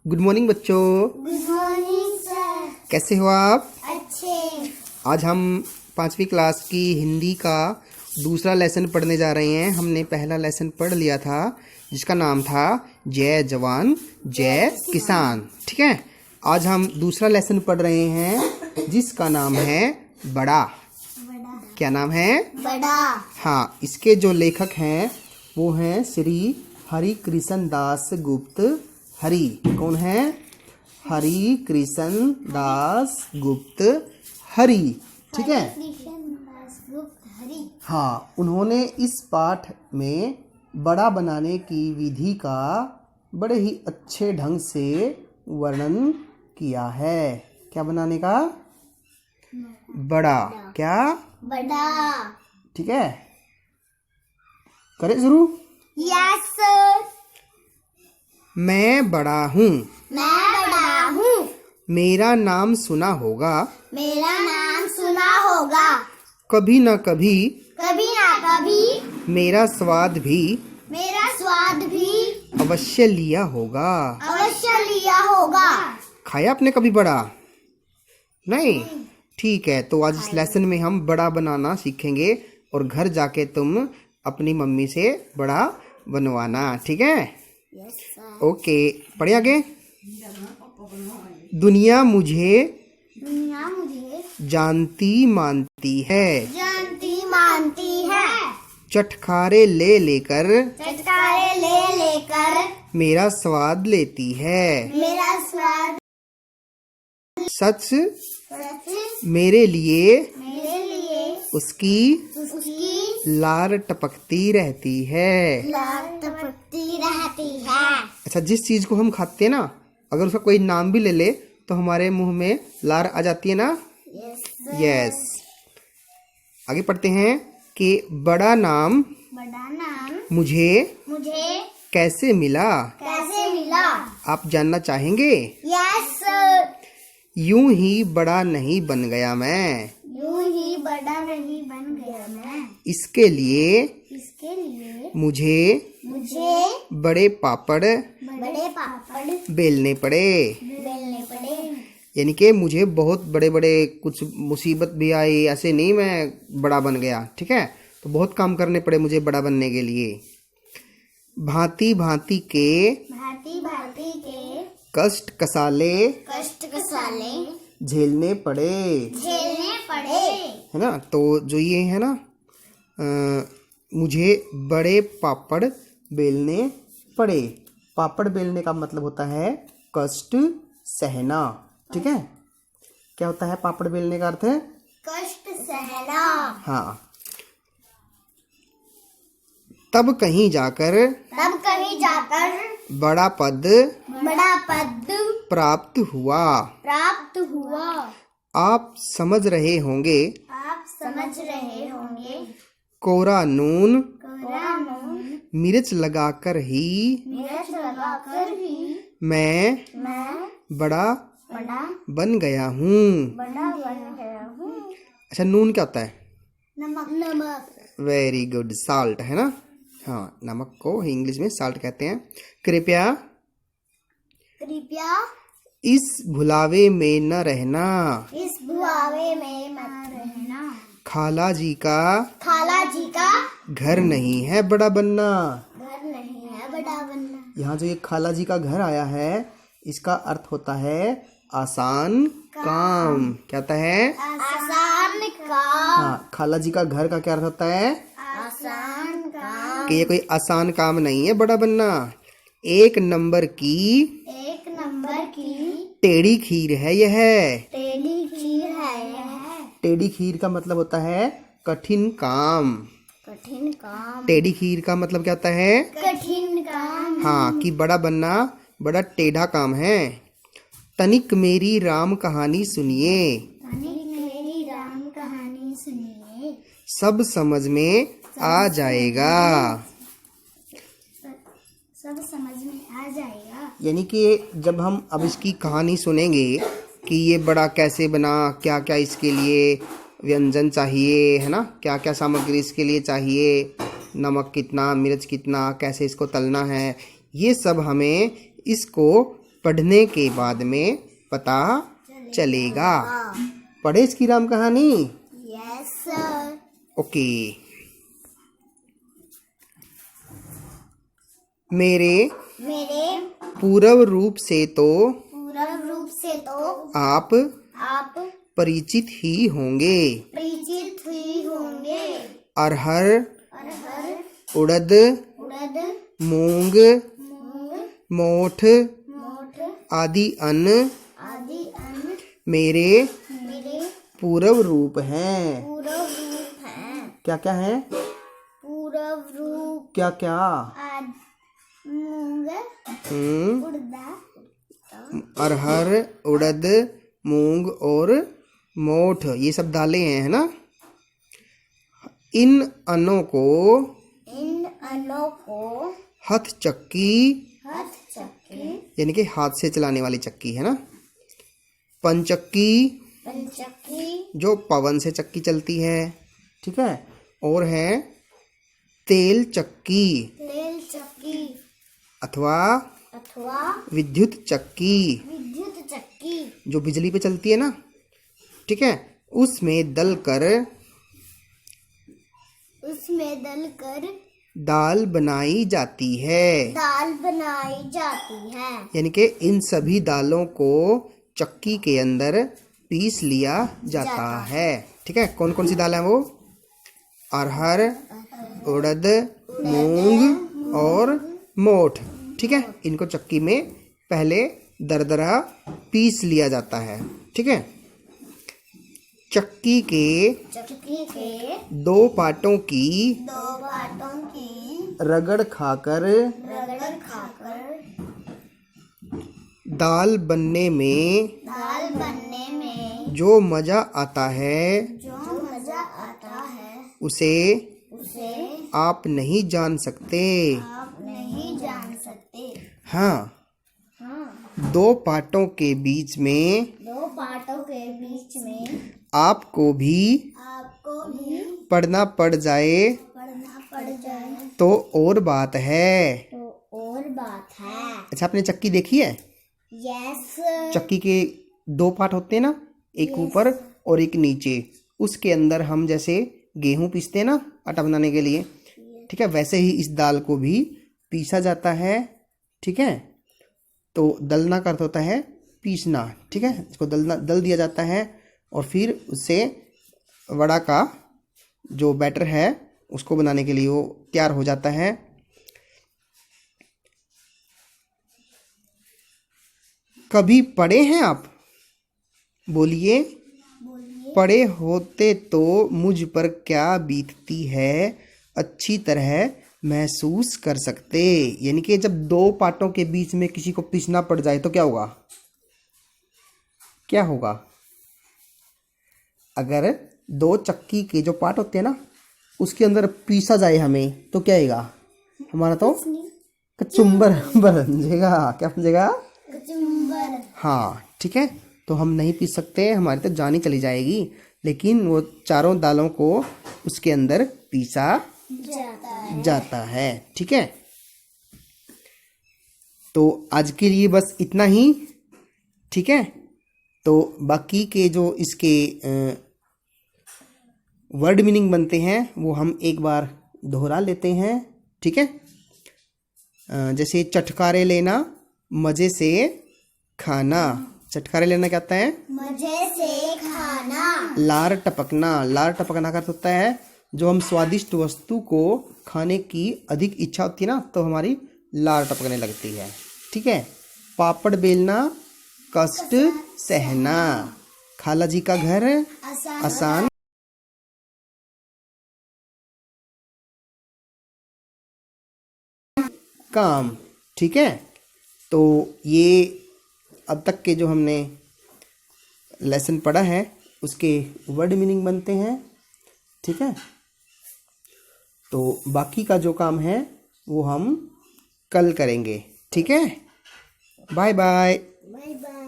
Good morning बच्चों। Good morning sir. कैसे हो आप? अच्छे। आज हम 5वीं क्लास की हिंदी का दूसरा लेसन पढ़ने जा रहे हैं। हमने पहला लेसन पढ़ लिया था जिसका नाम था जय जवान जय किसान। ठीक है, आज हम दूसरा लेसन पढ़ रहे हैं जिसका नाम है बड़ा। क्या नाम है? बड़ा। हाँ, इसके जो लेखक हैं वो हैं श्री हरि कृष्ण दास गुप्त हरि। कौन है? हरि कृष्ण दास गुप्त हरि। ठीक है, हाँ, उन्होंने इस पाठ में बड़ा बनाने की विधि का बड़े ही अच्छे ढंग से वर्णन किया है। क्या बनाने का? बड़ा। क्या? बड़ा। ठीक है, करें शुरू। Yes sir. मैं बड़ा हूँ। मैं बड़ा हूँ। मेरा नाम सुना होगा। मेरा नाम सुना होगा। कभी न कभी कभी ना कभी मेरा स्वाद भी मेरा स्वाद भी अवश्य लिया होगा। अवश्य लिया होगा। खाया आपने कभी बड़ा? नहीं? ठीक है, तो आज इस लेसन में हम बड़ा बनाना सीखेंगे और घर जाके तुम अपनी मम्मी से बड़ा बनवाना। ठीक है? Yes sir. ओके, पढ़े आगे। दुनिया मुझे जानती मानती है। जानती मानती है। चटखारे ले लेकर चटकारे ले लेकर मेरा स्वाद लेती है। मेरा स्वाद सच सच मेरे लिए मेरे लिए उसकी उसकी लार टपकती रहती है। लार टपकती रहती है। अच्छा, जिस चीज को हम खाते हैं ना, अगर उसका कोई नाम भी ले ले तो हमारे मुंह में लार आ जाती है ना। यस। आगे पढ़ते हैं कि बड़ा नाम मुझे कैसे मिला। कैसे मिला? आप जानना चाहेंगे? Yes sir. यूं ही बड़ा नहीं बन गया मैं। यूं ही बड़ा नहीं बन गया मैं। इसके लिए मुझे बड़े पापड़ बड़े पापड़ बेलने पड़े। बेलने पड़े। यानी कि मुझे बहुत बड़े बड़े कुछ मुसीबत भी आई, ऐसे नहीं मैं बड़ा बन गया। ठीक है, तो बहुत काम करने पड़े मुझे बड़ा बनने के लिए। भांति भांति के कष्ट कसाले झेलने पड़े। है ना? तो जो ये है ना, मुझे बड़े पापड़ बेलने पड़े। पापड़ बेलने का मतलब होता है कष्ट सहना। ठीक है, क्या होता है पापड़ बेलने का अर्थ? है कष्ट सहना। हाँ। तब कहीं जाकर बड़ा पद प्राप्त हुआ। आप समझ रहे होंगे कोरा नून मिर्च लगाकर ही मैं बड़ा बन गया हूँ। अच्छा, नून क्या होता है? नमक। वेरी गुड, साल्ट है ना। हाँ, नमक को इंग्लिश में साल्ट कहते हैं। कृपया इस भुलावे में न रहना। खाला जी का घर नहीं है बड़ा बनना। यहाँ जो ये खाला जी का घर आया है, इसका अर्थ होता है आसान काम। क्या होता है? आसान काम। हाँ, खाला जी का घर का क्या अर्थ होता है? आसान काम। कि ये कोई आसान काम नहीं है बड़ा बनना। एक नंबर की टेढ़ी खीर है यह। टेढ़ी खीर का मतलब होता है कठिन काम। टेढ़ी खीर का मतलब क्या होता है? कठिन काम। हाँ, कि बड़ा बनना बड़ा टेढ़ा काम है। तनिक मेरी राम कहानी सुनिए। सब समझ में आ जाएगा। यानी कि जब हम अब इसकी कहानी सुनेंगे कि ये बड़ा कैसे बना, क्या क्या इसके लिए व्यंजन चाहिए, है ना, क्या क्या सामग्री इसके लिए चाहिए, नमक कितना, मिर्च कितना, कैसे इसको तलना है, ये सब हमें इसको पढ़ने के बाद में पता चलेगा। पढ़े इसकी राम कहानी? Yes sir. ओके। मेरे मेरे पूर्व रूप से तो पूर्ण रूप से तो आप आप परिचित ही होंगे। परिचित ही होंगे। अरहर, अरहर, उड़द, उड़द, मूंग, मूंग, मोठ मोठ आदि अन्न आदि अन्न मेरे मेरे पूर्व रूप हैं। पूर्ण रूप हैं। क्या क्या है? पूर्ण रूप क्या क्या? आदि मूंग, उड़द, अरहर, उड़द, मूंग और मोठ, ये सब दालें हैं, है ना। इन अन्नों को इन अन्नों को हथ चक्की, हथ चक्की, यानी कि हाथ से चलाने वाली चक्की, है ना। पंचक्की, पंचक्की, जो पवन से चक्की चलती है, ठीक है। और है तेल चक्की तेल चक्की अथवा अथवा विद्युत चक्की, विद्युत चक्की, जो बिजली पे चलती है ना, ठीक है। उसमें दलकर दाल बनाई जाती है। दाल बनाई जाती है। यानी कि इन सभी दालों को चक्की के अंदर पीस लिया जाता है, ठीक है। कौन कौन सी दाल है वो? अरहर, उड़द, मूंग और मोठ, ठीक है। इनको चक्की में पहले दरदरा पीस लिया जाता है, ठीक है। चक्की के दो पार्टों की रगड़ खाकर दाल बनने में जो मजा आता है उसे आप नहीं जान सकते। हाँ, दो पार्टों के बीच में आपको भी पढ़ना पड़ जाए तो और बात है। अच्छा, आपने चक्की देखी है? यस। चक्की के दो पार्ट होते हैं ना, एक ऊपर और एक नीचे। उसके अंदर हम जैसे गेहूं पीसते हैं ना आटा बनाने के लिए, ठीक है, वैसे ही इस दाल को भी पीसा जाता है, ठीक है। तो दलना का अर्थ होता है पीसना, ठीक है। इसको दल दिया जाता है और फिर उससे वड़ा का जो बैटर है उसको बनाने के लिए वो तैयार हो जाता है। कभी पढ़े हैं आप? बोलिए। पढ़े होते तो मुझ पर क्या बीतती है अच्छी तरह महसूस कर सकते। यानी कि जब दो पार्टों के बीच में किसी को पीसना पड़ जाए तो क्या होगा? क्या होगा? अगर दो चक्की के जो पार्ट होते हैं ना उसके अंदर पीसा जाए हमें तो क्या आएगा? हमारा तो कचुम्बर बन जाएगा। क्या बन जाएगा? कचुम्बर। हाँ, ठीक है। तो हम नहीं पीस सकते, हमारी तो जान ही चली जाएगी। लेकिन वो चारों दालों को उसके अंदर पीसा जाता है, ठीक है। तो आज के लिए बस इतना ही, ठीक है। तो बाकी के जो इसके वर्ड मीनिंग बनते हैं वो हम एक बार दोहरा लेते हैं, ठीक है। जैसे चटकारे लेना, मजे से खाना। चटकारे लेना क्या होता है? मजे से खाना। लार टपकना, लार टपकना का अर्थ होता है जो हम स्वादिष्ट वस्तु को खाने की अधिक इच्छा होती है ना तो हमारी लार टपकने लगती है, ठीक है। पापड़ बेलना, कष्ट सहना। खाला जी का घर आसान काम, ठीक है। तो ये अब तक के जो हमने लेसन पढ़ा है उसके वर्ड मीनिंग बनते हैं, ठीक है। तो बाकी का जो काम है वो हम कल करेंगे, ठीक है। Bye bye. Bye bye.